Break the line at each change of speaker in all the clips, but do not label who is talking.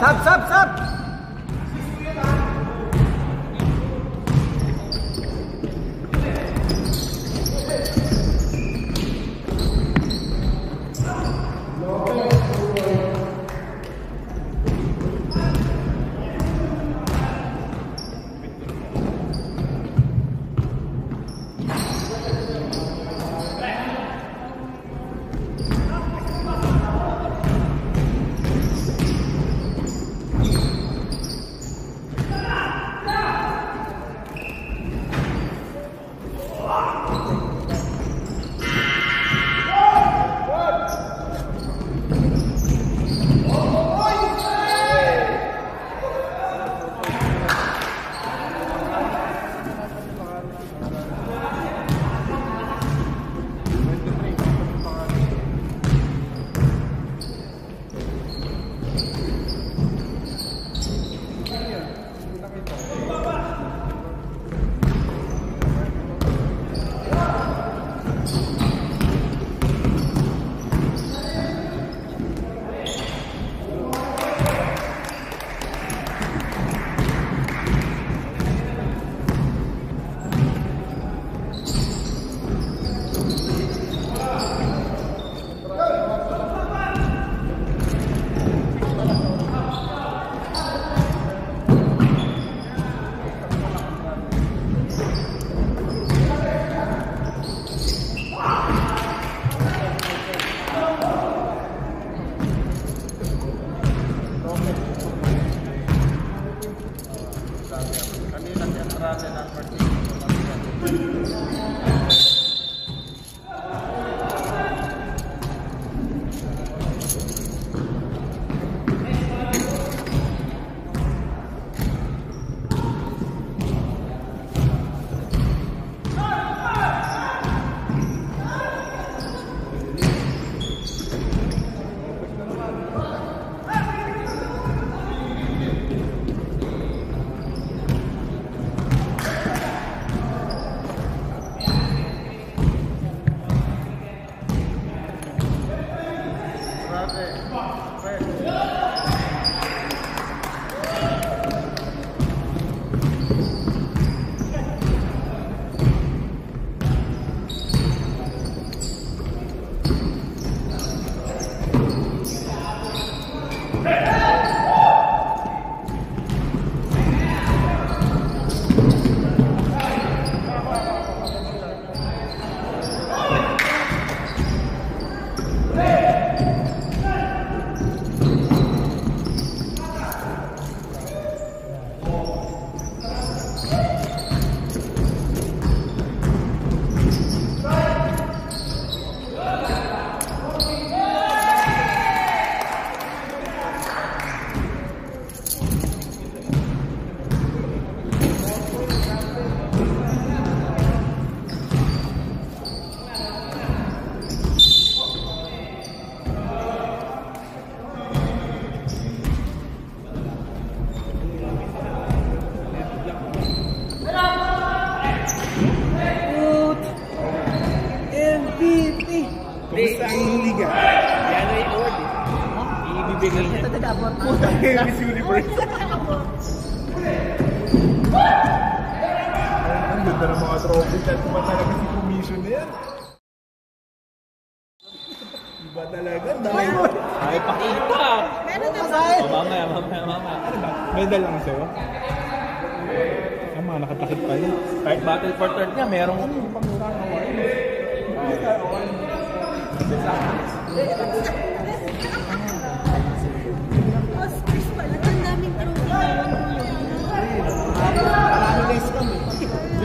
Sab!
Kumusta ang liga?
Yan ay award eh. Ibibigay niya.
Miss Universe. Ang ganda ng mga trophy. Kahit ba talaga si commission na yan? Iba talaga.
Ay, pakita!
Meron na sa'yo!
Mamaya.
Ano ba? Medal lang sa'yo? Tama, nakatakit pa yun.
Kahit battle for third niya, merong
hindi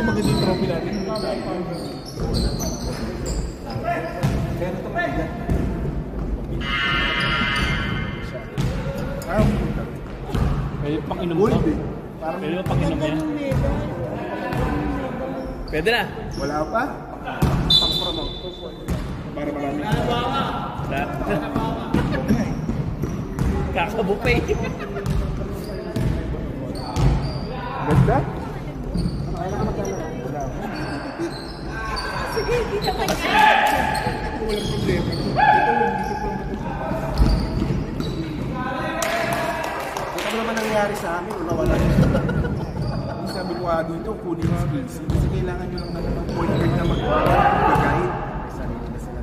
maganda yung trophy natin.
may pang-inom to. Pwede mo pang-inom yan. Pwede na.
Wala pa? Pang-promote. Para marami.
Kakabupay.
Ganda?
Sige, dito ka niya.
Walang problema.
nangyayari sa amin, nawala.
Sabi ko nga dito, kunin yung skills. Kasi kailangan nyo lang ng point guard na mag-guide. Sarili na sila.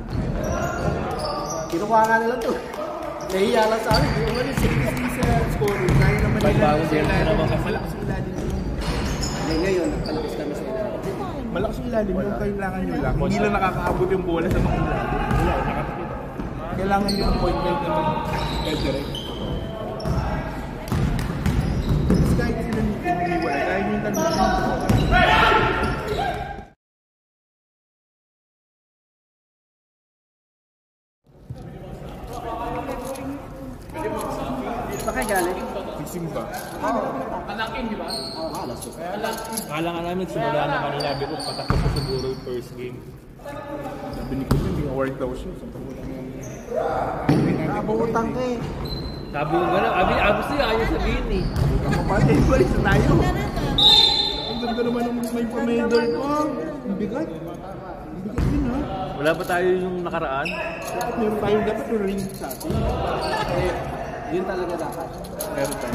Kinukuha nga nila to. Nahiya lang sa amin. Hindi ko nga
Sa scoring, kaya naman nila.
Bago din naman kasi.
Malakas yung ilalim.
ngayon, nagpalabas kami sa ilalim.
Malakas yung ilalim yung kailangan nyo lang. Hindi lang nakakaabot yung bola sa mga ilalim. Wala, nakakapit. Kailangan nyo yung point guard na mag-direct. Kasi kahit sila hindi wala, kaya nyo yung tanong.
Baka galing?
Fixing ba?
Anakin, di ba?
Oo, alas yun.
Kala nga namin simula na kanina. Sabi ko, patakot ko siguro yung first game.
Sabi ni Kuya, hindi award daw siya. Sabi ko lang yung...
Nakabutang ka eh.
Sabi ko gano'n. Abos niya, ayaw sabihin eh.
Kapatid, balik na tayo. Ang ganda naman ng may pa-medal ko. Ang bigat. Ang bigat din ha.
Wala pa tayo yung nakaraan.
Dapat meron tayong dapat yung ring sa atin.
Yun talaga dapat.
Meron tayo.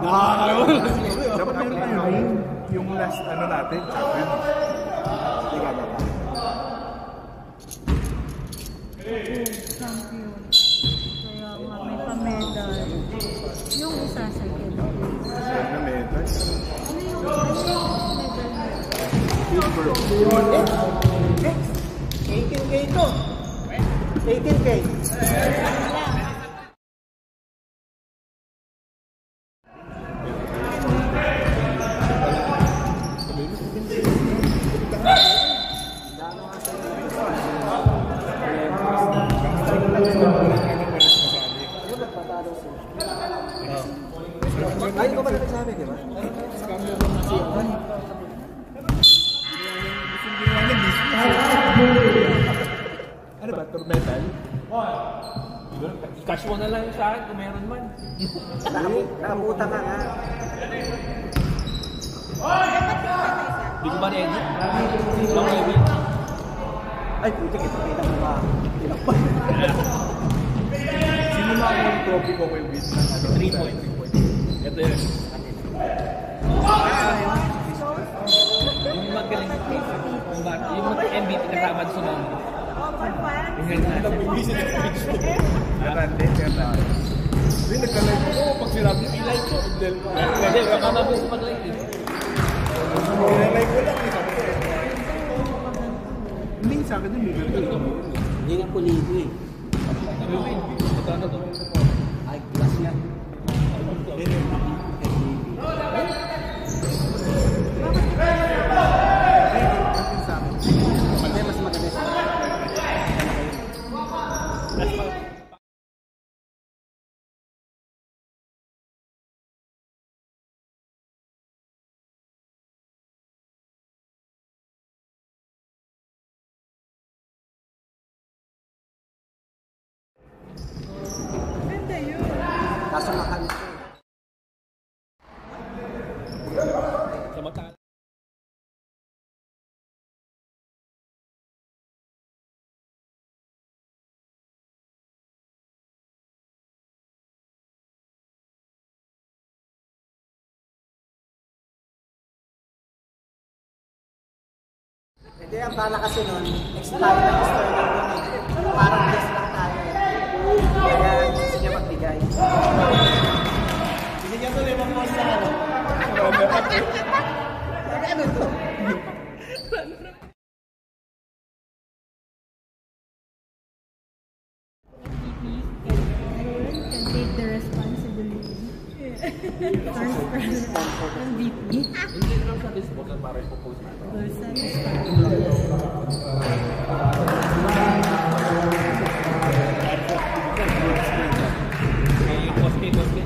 Nakakalaman.
Dapat meron tayong ring. Yung last ano natin, champion.
Hindi ka dapat.
Champion. Kaya nga may pa-medal. Yung isa second place.
Na medal.
Ano yung medal na?
Silver.
18K to. 18K. Ay, ko ba nagsabi, di ba?
Ano ba? Metal?
Cash mo na lang yung sa akin kung meron man.
Nakaputa ka nga.
Hindi ko ba na-edit? Long level.
Ay, puti kita mo ba? Tinakpan.
Sino na ako yung trophy ko kay Wiz?
3 points. Ito yun. Yung magaling yung case. Yung MVP kasama sa mga. Yung ganyan.
Garante, garante. Hindi, nagka-live ako. Pag sinabi, i-live ko.
Hindi, baka mabilis mag-live eh.
I-live ko lang. Sabi ko. Hindi, sa akin din.
Hindi nga pulido eh.
Magkano to?
Ay, glass nga. Hindi, mas maganda siya.
Ganda yun.
Kaso mahal siya.
Sa mata.
Hindi, ang bala kasi nun, expired na store lang yun eh. Parang guest lang tayo eh. Kaya gusto niya magbigay. Binigyan ko limang post na ano. Ano to?
Can take the responsibility. First president MVP.
Hindi lang sa disposal para i-propose natin. Koske.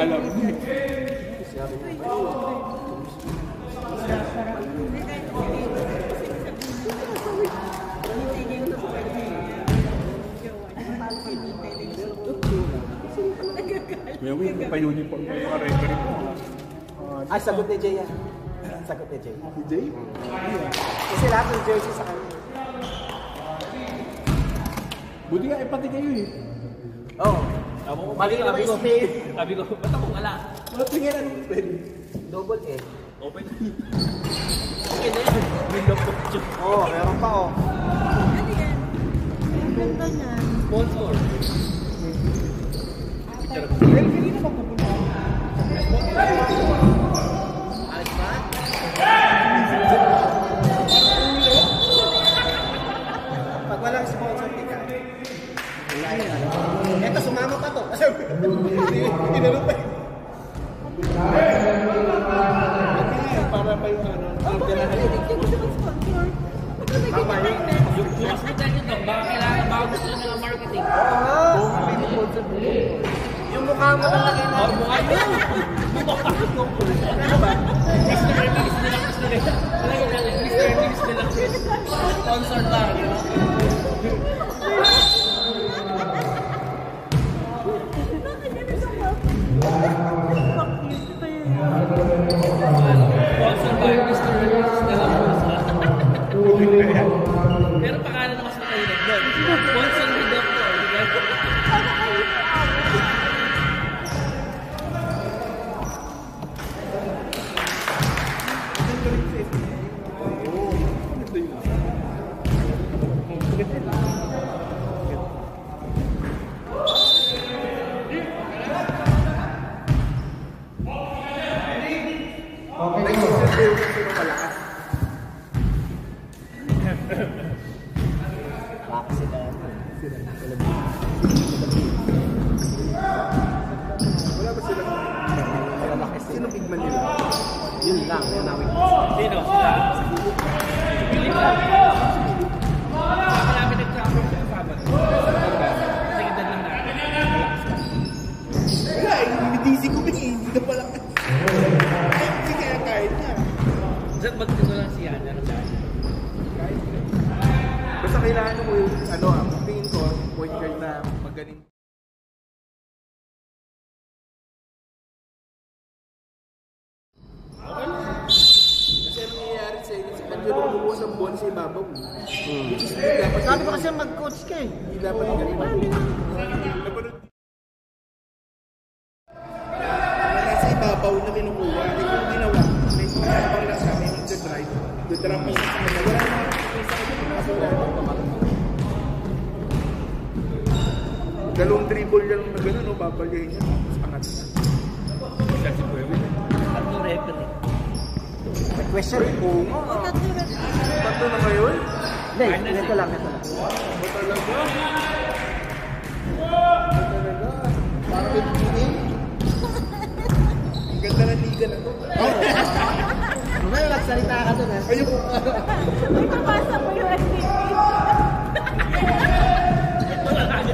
Alam mo. May win pa uniform mo yung referee mo.
Ay, sagot ni Jay yan. Sagot ni Jay.
Si Jay?
Kasi lahat ng jersey sa kanya.
Buti nga, pati kayo eh.
Oo. Mali naman yung Smith.
Sabi ko, ba't ako wala?
Wala tingin anong pwede.
Double L.
Open. Okay na yan. May lopok dyan.
Oo, meron pa oh.
Ano yan? Ang ganda niyan.
Sponsor.
Ayos ba? Pag walang sponsor, di ka. Ito, sumama pa to. Tinalo pa eh.
Para pa yung ano.
Hindi ko siya mag-sponsor.
Tama yun.
Yung hospital nyo to, baka kailangan baka gusto nyo ng marketing.
Oo. Yung mukha mo lang laki na.
Or mukha nyo. Ano ba? Mr. Release nila. Mr. Release nila. Sponsor lang. Sponsor by Mr. Release nila. Pero pangalan na mas makainag doon. Sponsor ni Doctor.
Wala ba sila? Sino bigman nila?
Yun lang. Yun lang.
Sino? Sila? Philip lang. Malapit ang champion sa kasabat. Kasi ganda lang natin.
Wala eh, hindi ko hindi na pala. Hindi kaya kahit na.
Diyan magtino lang siya. Ano siya?
Basta kailangan mo yung, ano, ang tingin ko, point guard na magaling. Kasi anong nangyayari sa inyo, sa kanyo nung lumuwas ang buwan sa ibabaw. Which is hindi dapat.
Sabi ko kasi mag-coach ka eh.
Hindi dapat ganun. Napanood. Nasa ibabaw na kinukuha. Hindi kung ginawa. May pang nasa kami yung drive. The drop is sa kanila. Wala na. Kasi wala na. Dalawang dribble yan na gano'n, no? Babalihin niya. Mas angat na.
Kasi pwede. Ano referee?
May question eh.
Oo nga. Tatlo na ngayon?
Hindi, ito lang.
Ba talaga? Parang may pining. Ang ganda ng liga na to.
Mamaya nagsalita ka doon eh.
Ayun.
May papasa mo yung STP.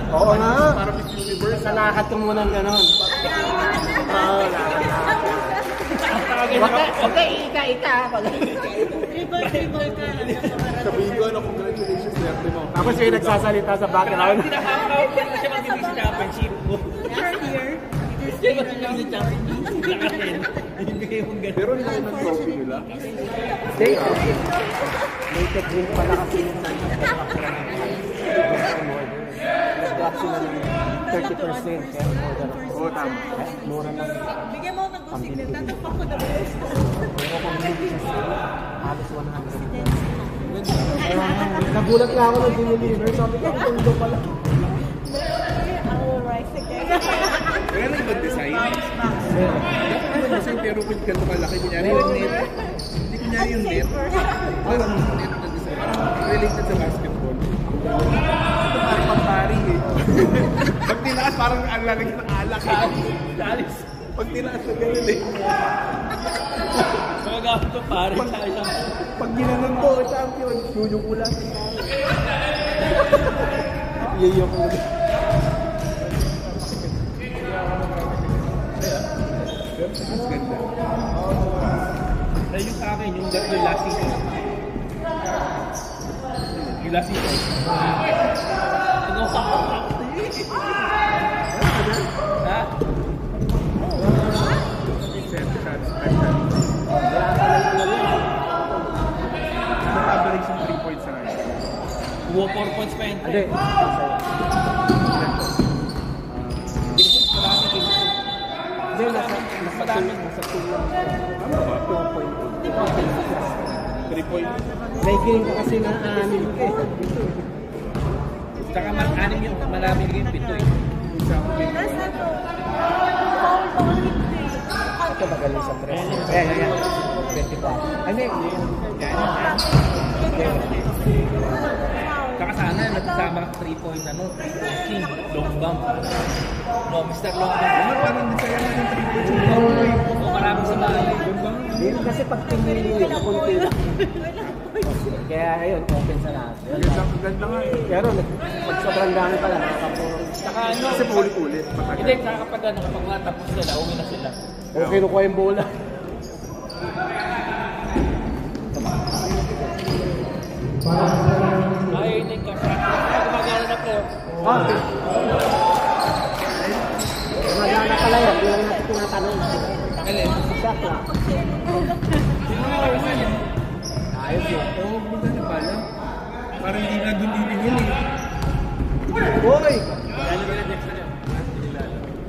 Oo nga.
Para Miss Universe.
Salakad ka muna ng gano'n. Oo, Huwag ka ika-ika.
Dribble ka.
Sabihin ko, ano, congratulations, swerte mo.
Tapos yung nagsasalita sa background.
Kinakakawin na siya mag-ibig sa championship mo.
Next year, it is
Siya mag-ibig sa championship. Ibigay mong gano'n.
Pero hindi naman ang trophy nila.
Naked drink pala kasi yung nag-drop sila ng 30%. Kaya more than
Oo, tama.
mura lang.
bigyan mo ng consignment. Tatakpak ko na ba?
Pero kung hindi siya halos 100. Nagulat nga ako ng deliver. Sabi ko, ang tundo pala.
I will rise again.
Kaya lang mag-design. Dapat mag-design pero kung ganito kalaki, kunyari yung net. Hindi kunyari yung net. Parang net na design. Parang related sa basketball. Ito parang pang-pari eh. Pag tinaas, parang ang lalagyan ng alak.
Alis.
Pag tinaas na ganun eh.
Mga gamit to pare.
Pag ginanon to, champion. Yuyong ulan.
Yuyok ulit.
Mas ganda.
Dahil yung sa akin, yung last season. Yung last season. Ano ka? Ha?
Average yung 3 points na ngayon.
4 points pa yun.
Hindi. Hindi, nasa team lang.
Ano ba?
2.8.
3 points.
Naikiling ko kasi na anim ka eh.
Saka anim yung marami yung pito eh.
Tapos ano, foul hindi.
Ito magaling sa press. Ayan. 24. Ano eh?
Saka sana nagsama ka 3 point ano, king, long bump. No, Mr. Long bump.
Ano parang nasaya na yung 3 points.
O maraming sa mga
Hindi kasi pag pinili yun, nakunti lang. Kaya ayun, open sa lahat.
Ganda nga eh.
Pero pag sobrang dami pala, nakakapuro.
saka ano,
Kasi paulit-ulit.
hindi, saka kapag ano, kapag natapos sila, uwi na sila.
O kinukuha yung bola.
Ay, yun yung kasi. Gumagana na po.
Magana pala yun, hindi lang natin tinatanong.
Alin?
Shot lang. Ayos yun.
Oo, bumunta na pala. Parang hindi na doon dinigil eh.
Boy!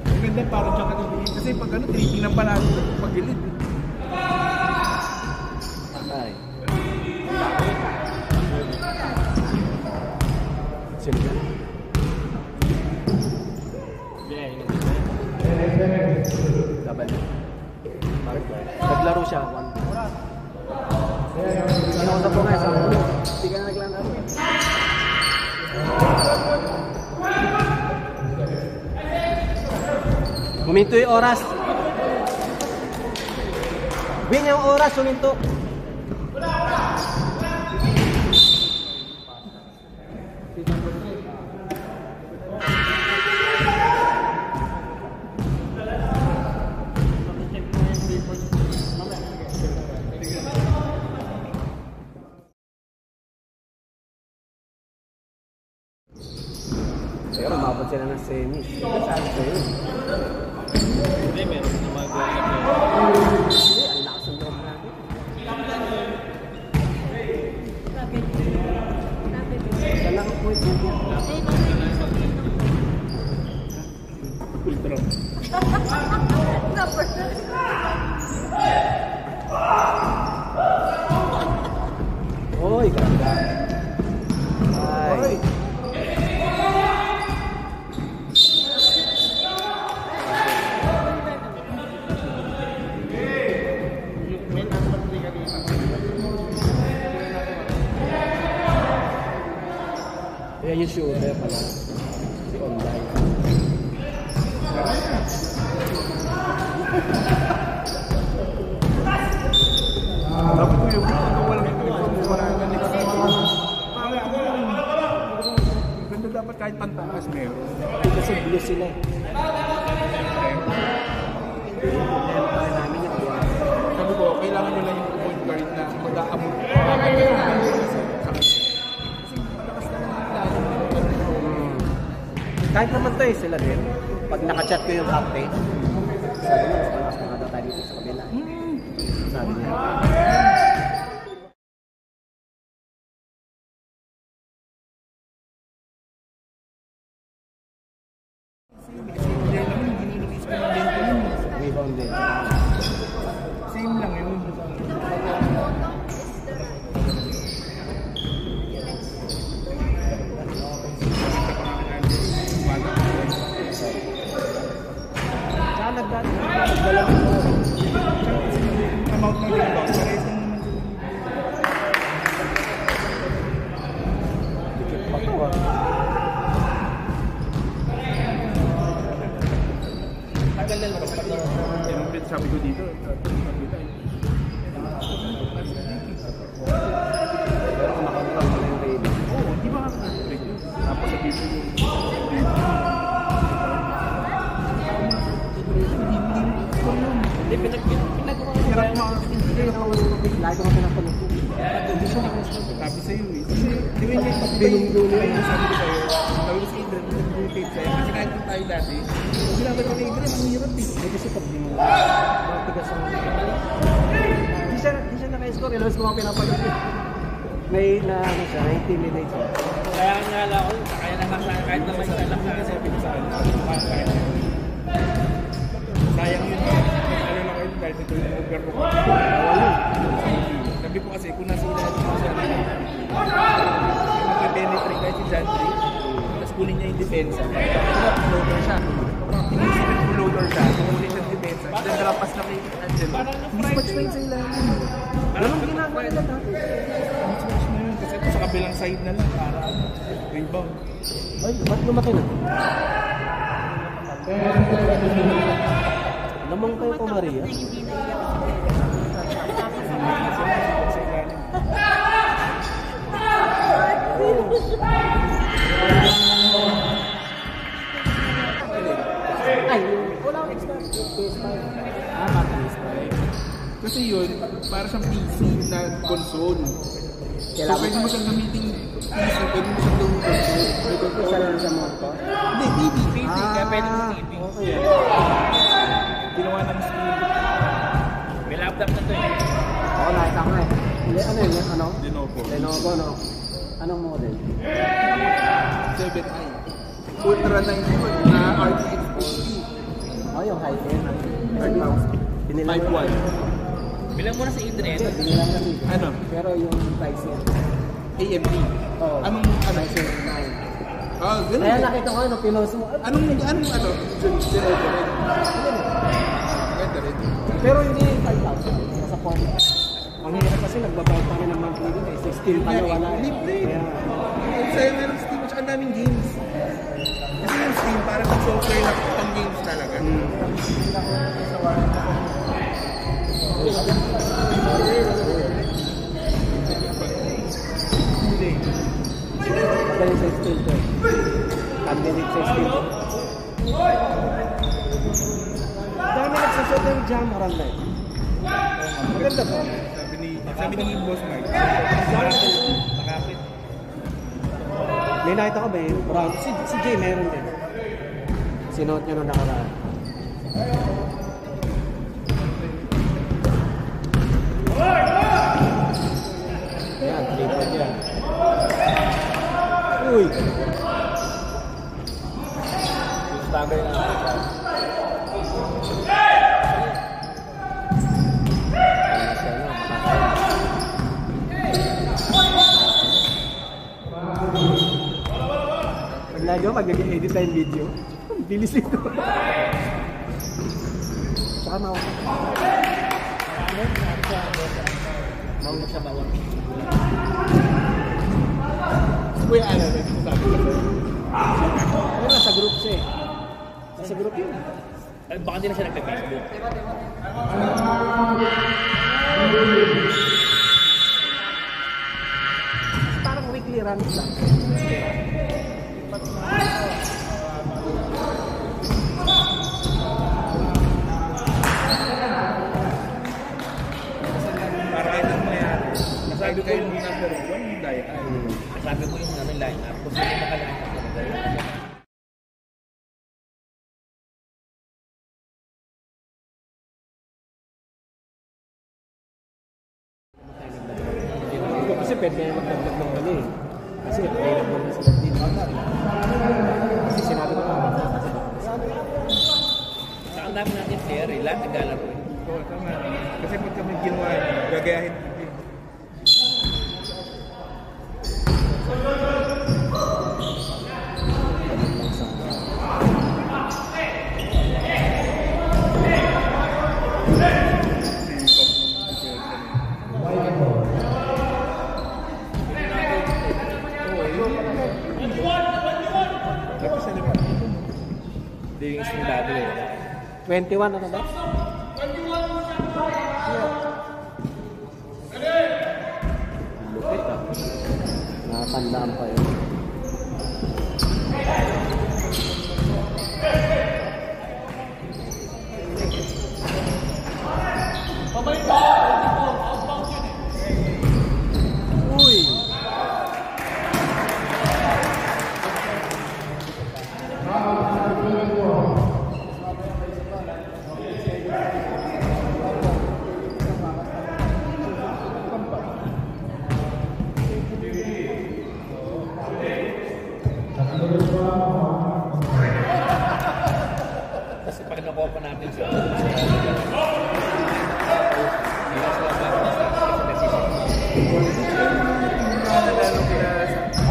Ang ganda parang siya katulungin. Kasi pag ano, tinitingnan pa natin pag gilid.
Ay. Sino? Laban. Naglaro siya. Ano po nga sa hindi ka na naglalaro. Huminto yung oras. Win yung oras, huminto. Pero umabot sila ng semis. Sabi ko yun.
Hindi, meron na mga goal na player.
Hindi, ang lakas ng loob natin. Dala ka po ito.
Ultra.
Oy, ganda. Ay. Ayan yung shooter pala. Si online.
Dapat ko yung wala na next season. Ganda dapat kahit pantakas meron.
Kasi blue sila eh. Kaya namin yung blue.
Sabi ko, kailangan nyo lang yung point guard na mag-aabot.
Kahit naman to eh, sila din. Pag nakachat ko yung update, sabi mo, mas malakas na nga daw tayo dito sa kabila. Sabi niya. Rebound din.
Same lang yun.
Saan nagdalaman mo?
Amount ng rebound. Parehas lang naman sila.
Dikit pa to ah.
Tagal na lang.
Sabi ko dito.
Pero kung makamukhang mo yung rebound.
Oo, hindi ba nakaka-break yun? Tapos sabi ko yung
Hindi,
binunggo na yung sabi ko sa'yo. Sabi ko si Adrian, nag-rotate sa'yo. Kasi kahit kung tayo dati, ginagawa ko kay Adrian, ang hirap eh.
May kasi pag di mo, matigas ang... Di siya naka-score, ilang score ang pinapagod eh. May na, ano siya, na-intimidate siya.
Kaya nga lang ako, kaya na nga kahit na may salang na kasi pinasaan.
Sayang yun. Ano lang kayo kahit ito yung overlook. Sabi ko kasi kung nasa ilahan ko siya mag-penetrate kahit si Jantry, tapos kunin niya yung depensa. Floater siya. Floater siya. Kunin siya yung depensa. Then drapas na kay Angelo. Mismatch na yun sa ilahan. Anong ginagawa nila dati? Mismatch na yun. Kasi ito sa kabilang side na lang para rebound.
Ay, ba't lumaki na? Lamang kayo po, Maria. Ay, wala akong expert.
Kasi yun, para siyang PC na console. So pwede mo siyang gamitin PC, pwede mo siyang gawin console.
Isa lang sa monitor?
Hindi, TV.
Kaya pwede mo TV.
Okay.
Ginawa ng school.
May laptop na to eh.
Oo, nakita ko na eh. Ano yun? Ano?
Lenovo.
Lenovo, no? Anong model?
7i. Ultra 90 na RTX 50.
Oh, yung high-end.
30,000.
Binilang
Type 1.
Bilang mo na sa internet.
Binilang kasi.
Ano?
Pero yung price niya.
AMD.
Oo.
Anong, ano?
Price niya 9.
Ah, ganun.
Kaya nakita ko ano, pinost mo.
Anong, ano? Lenovo rin. Ganda rin.
Pero hindi 5,000. Nasa 4. Ang hirap kasi nagbabayad pa rin ng monthly din eh. 16 pa na wala eh.
Libre.
Kaya,
Sa'yo meron Steam at ang daming games. Kasi yung Steam parang yung software na pang games talaga.
magaling sa skill ko. Candidate sa skill ko. Dami nagsasot ng jam around life. Maganda ba?
Sabi ni Boss Mike.
Makapit.
May nakita ko ba eh? Brown. Si Jay meron din. Sinuot niya nung nakaraan. Ayan, tripod yan. Uy!
Bagay na.
Pag lagi mag-edit tayong video, bilis ito. Saka mawag.
Mawag siya bawang.
Kuya Ana, sabi ko.
Ano nasa group siya eh. Nasa group yun.
Baka hindi na siya nagpe-Facebook.
Parang weekly runs lang.
Para kahit ang mayari. Nasabi kayo yung number 1, yung diet.
Sabi mo yung namin line-up. Kung sino naka-line up.
Kasi pwede kayo magdagdag ng mali eh. Kasi available na sila dito. Kasi sinabi ko naman.
Saka ang dami natin player eh. Lahat naglalaro eh.
Oo, tama. Kasi pag kami ginawa, gagayahin. Tapos na naman.
Hindi yung simulado eh.
21 ano ba? Lupit ah. Nakatandaan pa yun. Uy!
Kasi pag nakuha pa natin siya, hindi na sila bakit sa decision.
Nalalo kila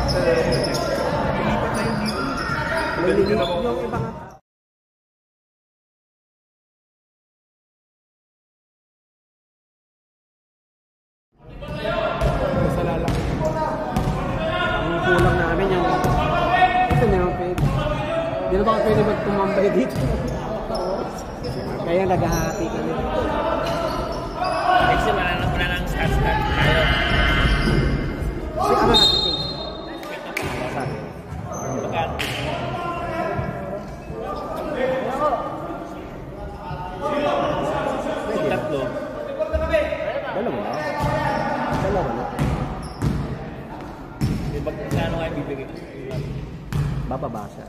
sa lipat na yung dito. Ganun din ako.
Yung iba nga.
Sa lalaki.
Ang kulang namin yung ito na yung pwede. Hindi na baka pwede magtumambay dito. Kaya naghahati kami.
Kasi wala nang stats tayo.
Si ano natin? Sabi.
Bakat. Tatlo.
Dalawa na. Dalawa na.
Pag ano nga yung bibigay ko.
Bababa siya.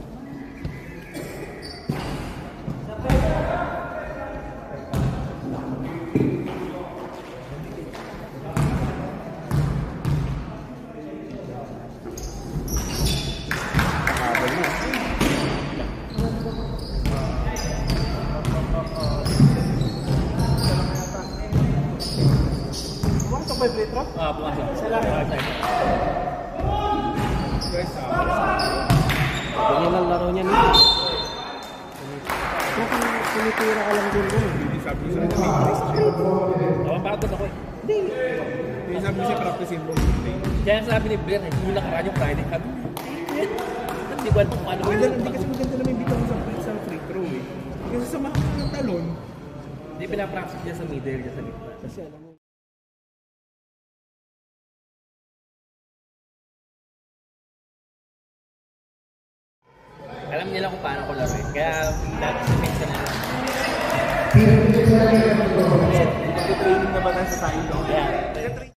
Habol na. Pumasok ba yung free throw?
Pumasok.
Ganyan ang laro niya nito. Kung tumitira ka lang din doon.
Hindi sabi ko sa kanya may practice siya.
Napapagod ako eh.
Hindi sabi ko siya practicein mo.
Kaya sabi ni Blair, hindi mo nakaraan yung Friday. Sabi, hindi ko alam kung ano.
Hindi kasi maganda naman yung bitaw sa free throw eh. Kasi sa mga ng talon,
Hindi pinapractice niya sa middle, niya sa gitna.
Kasi alam mo.
Alam nila kung paano ko laruin. Kaya dapat sa mix na lang.
training na ba tayo sa silo?
Yeah.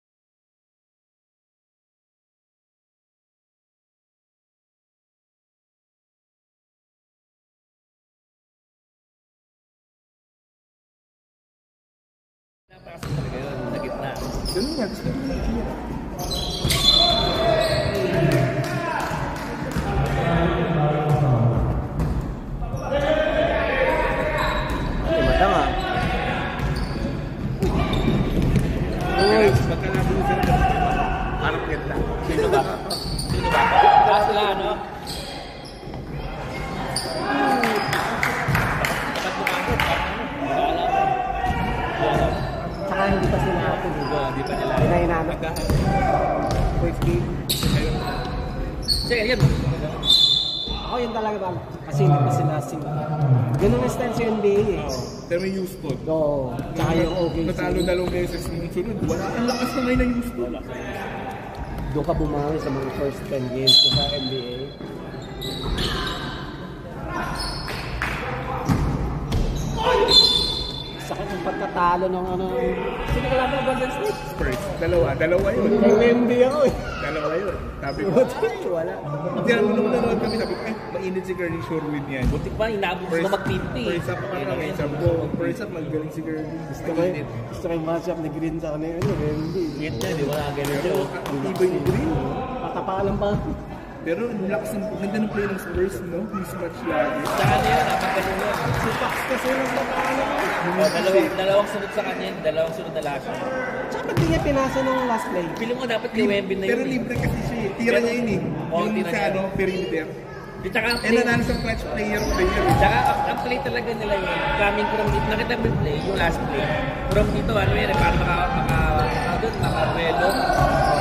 Pinapractice talaga yun, sa gitna.
Ganun nga, gusto ko nakikita.
Madang ah. Uy!
Pagkalabo mo sila, parang ganda.
Sino ba? Sino ba? Taas sila, ano? Dapat mo ako, wala alam.
Tsaka hindi pa sila ako dito.
Di pa nila.
Hinahinanap. First game.
Sige, yan.
Ako yun talaga ba? Kasi hindi pa sila ganun ang style sa NBA eh.
Pero may Houston.
Oo. Tsaka yung OKC.
Natalo dalawang beses yung sunod. Wala. Ang lakas na ngayon ng Houston.
Doon ka bumawi sa mga first 10 games ko sa NBA. Sakit yung pagkatalo ng ano. Sino ka lang ng Golden State?
Spurs. Dalawa yun.
May Wemby ako eh.
Dalawa yun. Sabi ko.
Wala.
Hindi naman nung nanonood kami, sabi ko, mainit si Curly Sherwood yan.
Butik pa, inabot sila mag-50.
First up pa kami. Sabi ko, first up, magaling si Curly.
Gusto ko yung matchup ni Green sa kanina yun. Wemby.
Yan na, di ba? Ganun siya.
Ang tibay ni Green.
Patapalan pa.
Pero ang lakas ng ganda ng play ng Spurs, no? Mismatch lagi.
Sa kanya yun, napagano yun.
Si Pax kasi yung natalo.
Dalawang sunod sa kanya, dalawang sunod na last.
Tsaka ba't di niya pinasa nung last play?
Pili mo dapat kay Wemby na
Pero
yun.
libre kasi siya eh. Tira niya yun eh.
Oo,
Yung
tira
sa
niya.
ano, perimeter.
Di tsaka ang
Eh,
play,
nanalo sa clutch player of the year.
tsaka ang play talaga nila yun. Coming from dito, nakita mo yung play, yung last play. From dito, ano yun, para makabuelo.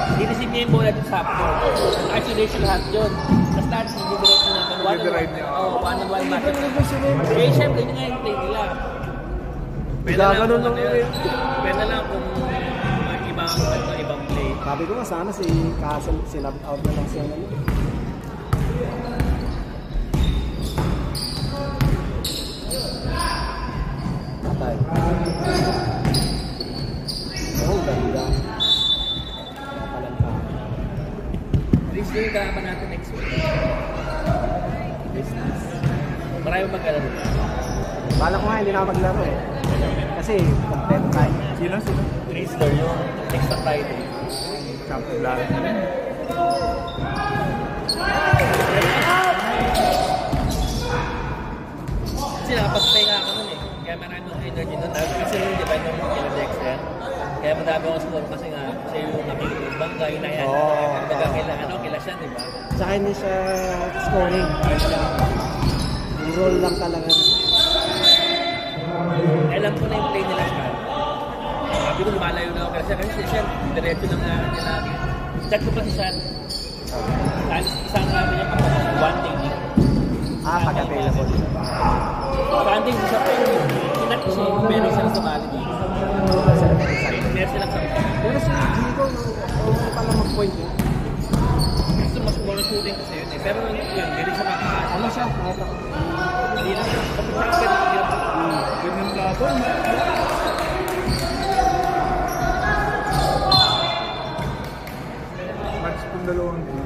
Di-receive niya yung bola dito sa upcourt. Isolation lahat yun. Tapos lahat, hindi-direct niya.
Hindi-direct niya.
One-on-one matchup. Eh, syempre, yun nga yung play nila. Pwede lang
Gaganon
kung
lang
ano
eh.
yun. Pwede lang kung ibang play.
Sabi ko nga sana si Castle sinab out na lang siya ano. Patay. Oh, ganda. Kapalanta.
Please do yung kalaban natin next week.
Business.
Marami magkalaro.
Bala ko nga hindi na ako maglaro eh. Kasi kompleto tayo.
Sino?
Three-star yung extra Friday.
Camp Vlog.
nung kasi nung di ba nung kila Dexter, kaya madami akong score kasi nga siya yung nakikibang ka, yung nayan. Baga kila siya, di ba?
Saka hindi siya scoring. Yung roll lang talaga.
Alam ko na yung play nila siya. Sabi ko lumalayo na ako kasi siya, diretso lang na nila. Chat ko pa si Sean. Isang namin yung one thing.
Pag-available.
One thing siya pa yung kinat siya, meron silang sumali dito. Meron silang sumali.
Pero si Gigo, okay pala mag-point yun.
Gusto mas more shooting kasi yun eh. Pero yun, hindi siya makakaano.
Ano siya?
Hindi lang siya. Kapag
Ganyan laban. Match kung dalawang din.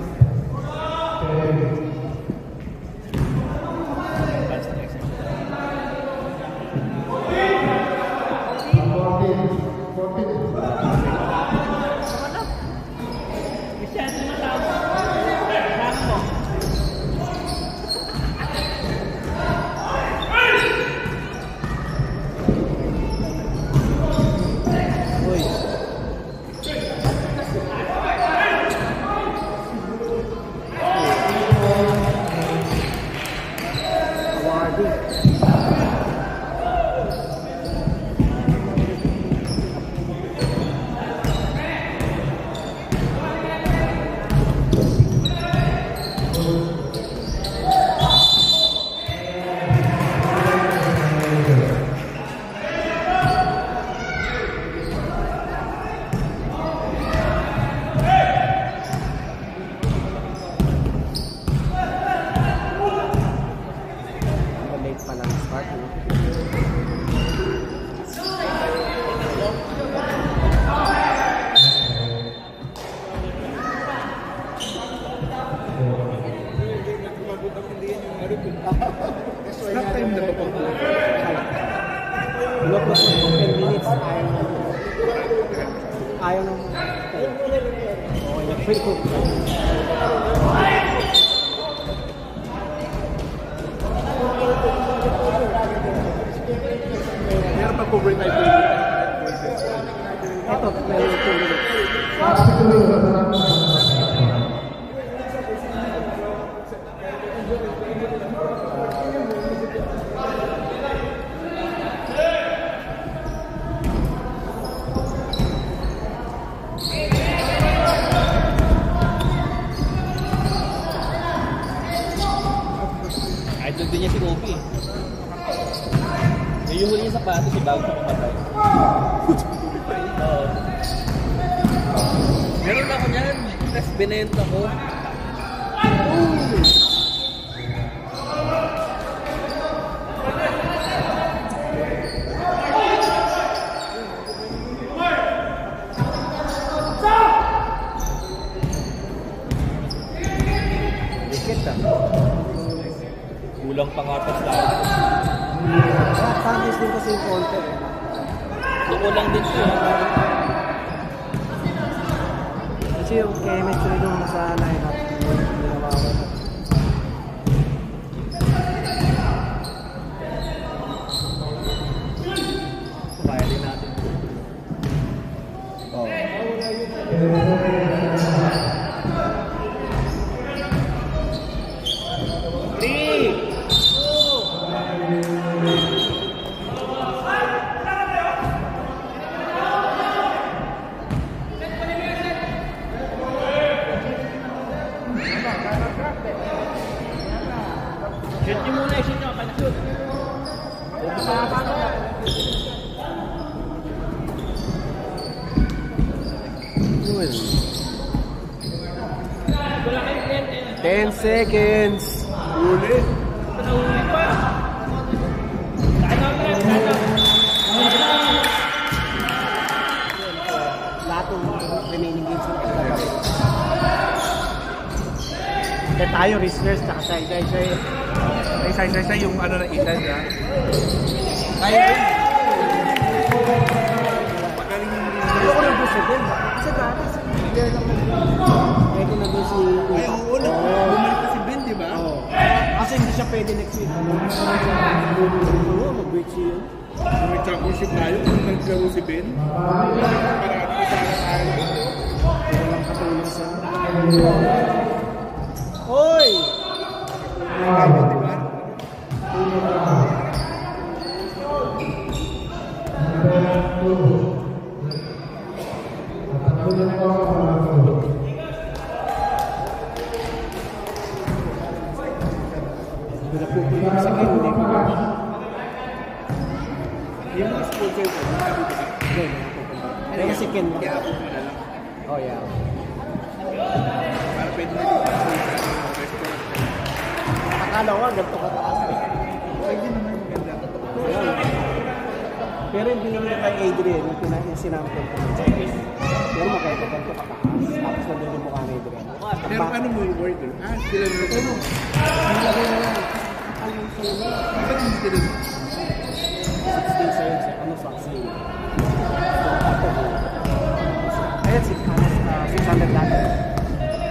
Stop time na ba pag
Look at 10 minutes. Ayaw nung... Okay, nag-free cook.
meron pa overtime po?
Ito, meron 2 minutes.
Idol din niya si Kobe. Yung huli niya sapatos si bago sa pumatay. Oo. Meron ako niyan. Tapos binenta ko. Dikit ah. Kulang pa nga pa sa
Practice din kasi yung content.
so, kulang din siya.
Kasi yung chemistry nung sa lineup, hindi nawawala.
Kaya din natin.
Oo.
Shoot nyo muna, shoot nyo. Kapag na-shoot. Wala kayong
10 seconds.
Uli.
Nahuli pa.
Lahat ng remaining games ng kailangan. Kaya tayo, Rislers, tsaka Sai.
Ay, yung ano na ilan na.
Kaya rin.
Magaling yung
Ayoko na doon si Ben. Kasi dati, si player lang ayoko na doon si...
Ay, oo na. Bumalik pa si Ben, di ba?
Oo. Kasi hindi siya pwede next week. Oo, mag-break siya yun.
Kung may championship tayo, kung naglaro si Ben, para kasama tayo.
Walang katulong sa... Hoy!
Diba?
Pinapupulong sa game, hindi ko.
Yung mga sponsor ko, sabi ko ba?
Hindi, kaya kasi Ken mo.
Kaya ako na lang.
Oh, yeah.
Para pwede na dito sa restaurant.
Akala ko, ganito kataas.
Pwede naman maganda.
Pero yung binili na kay Adrian, yung sinample ko. Pero makita ganito kataas. Tapos nandun yung mukha ni Adrian.
Pero ano mo yung order? Ah, sila na ito.
Nilagay na lang.
Bakit hindi sila?
16 sa'yo, ano sa sa'yo. Ayan, 600 lahat.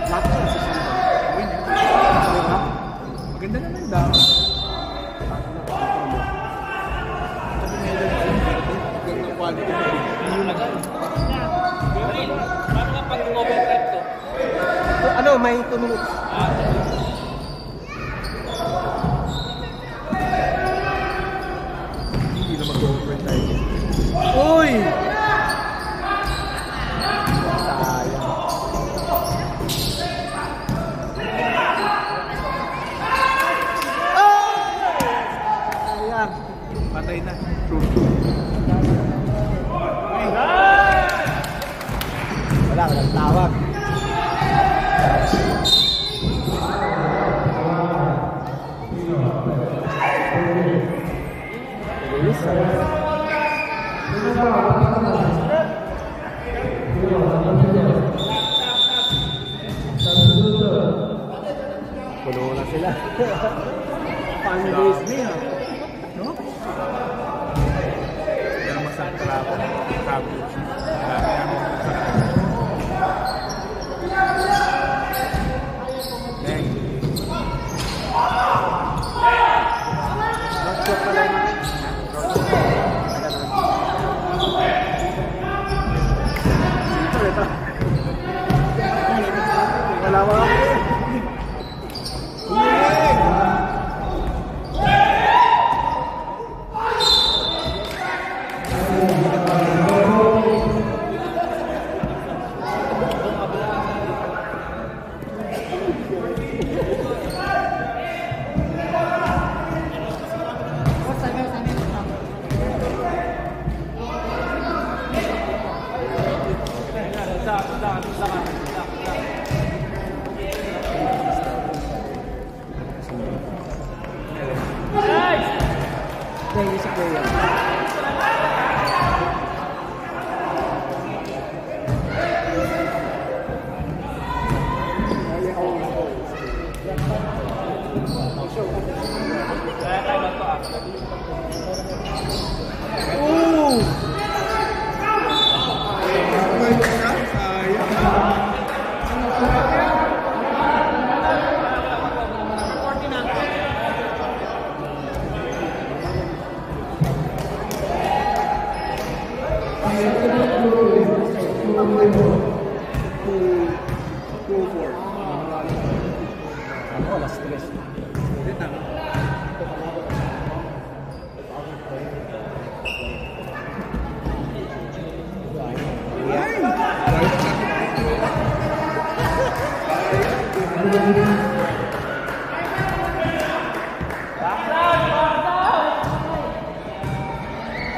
Lahat ng 600.
Maganda naman daw. Maganda quality.
Paano nga pag-overtime to?
Ano, may 2 minutes.
Hindi na mag-over tayo.
Uy! Sayang. Sayang.
Patay na. True.
Walang tawag. Puno na sila. Fan base niya.
No? Pero masang trapo. Trapo.
Nag-shot ka lang. Wala mo ako. Thank you sa kuya. Wala stress.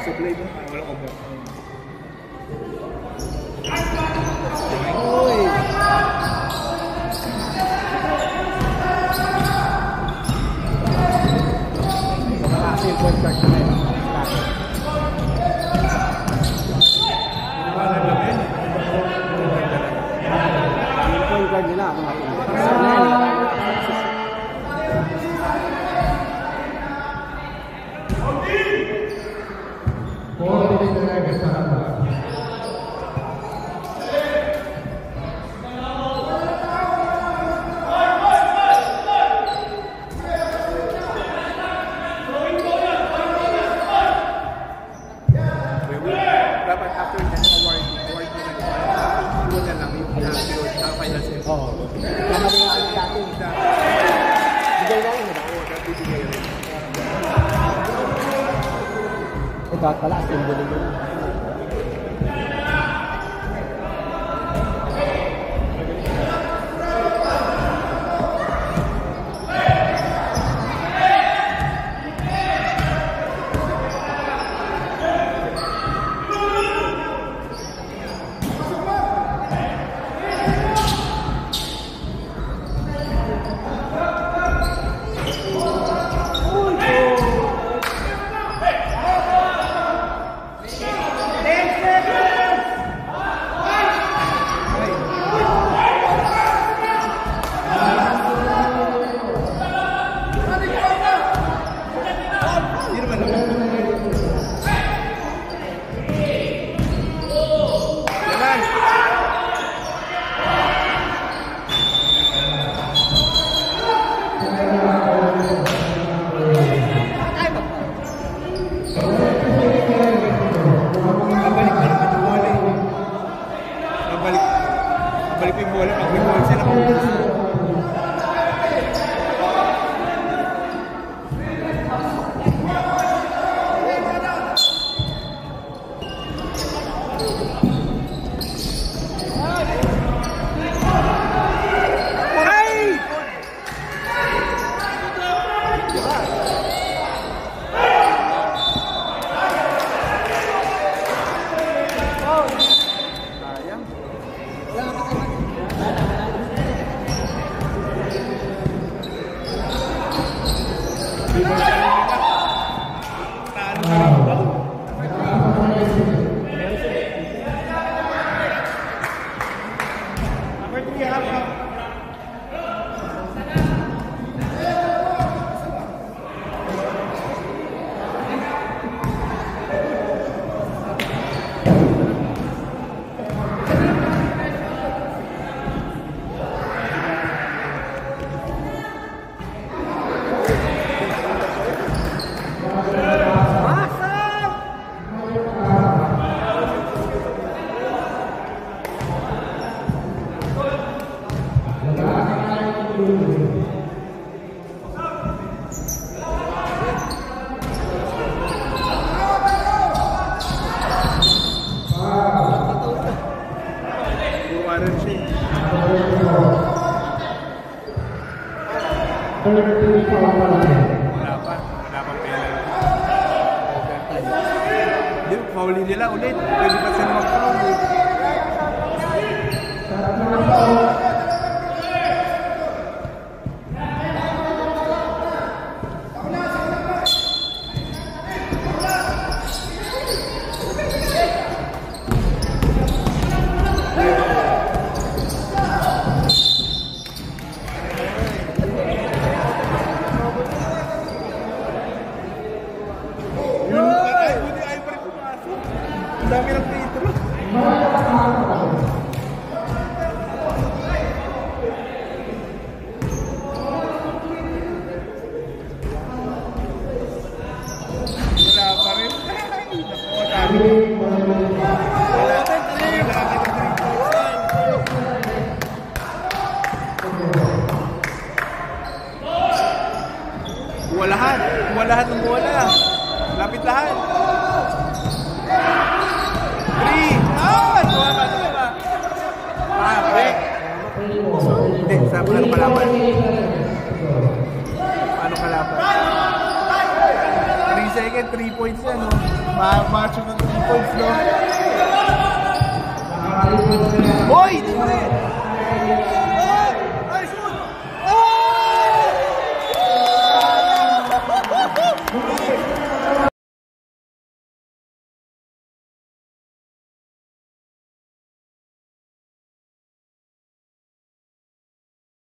Supply mo? Wala ko ba?
Uy! Kasi yung point guard na yun. Yung point guard nila, ako nga. Scout pala, assembly yun.
Balik yung bola, pag may bola sila maubos. Wala pa pera. Hindi, pauli nila ulit. Pwede pa sila mag-pauli. Ang dami ng prito. Wala pa rin. Kuha lahat ng bola. Lapit lahat. 3! Tuwa ka. Break! Hindi, paano kalaban? Paano kalaban? 3 seconds, 3 points yan, no? Macho ng 3 points, no? Hoy!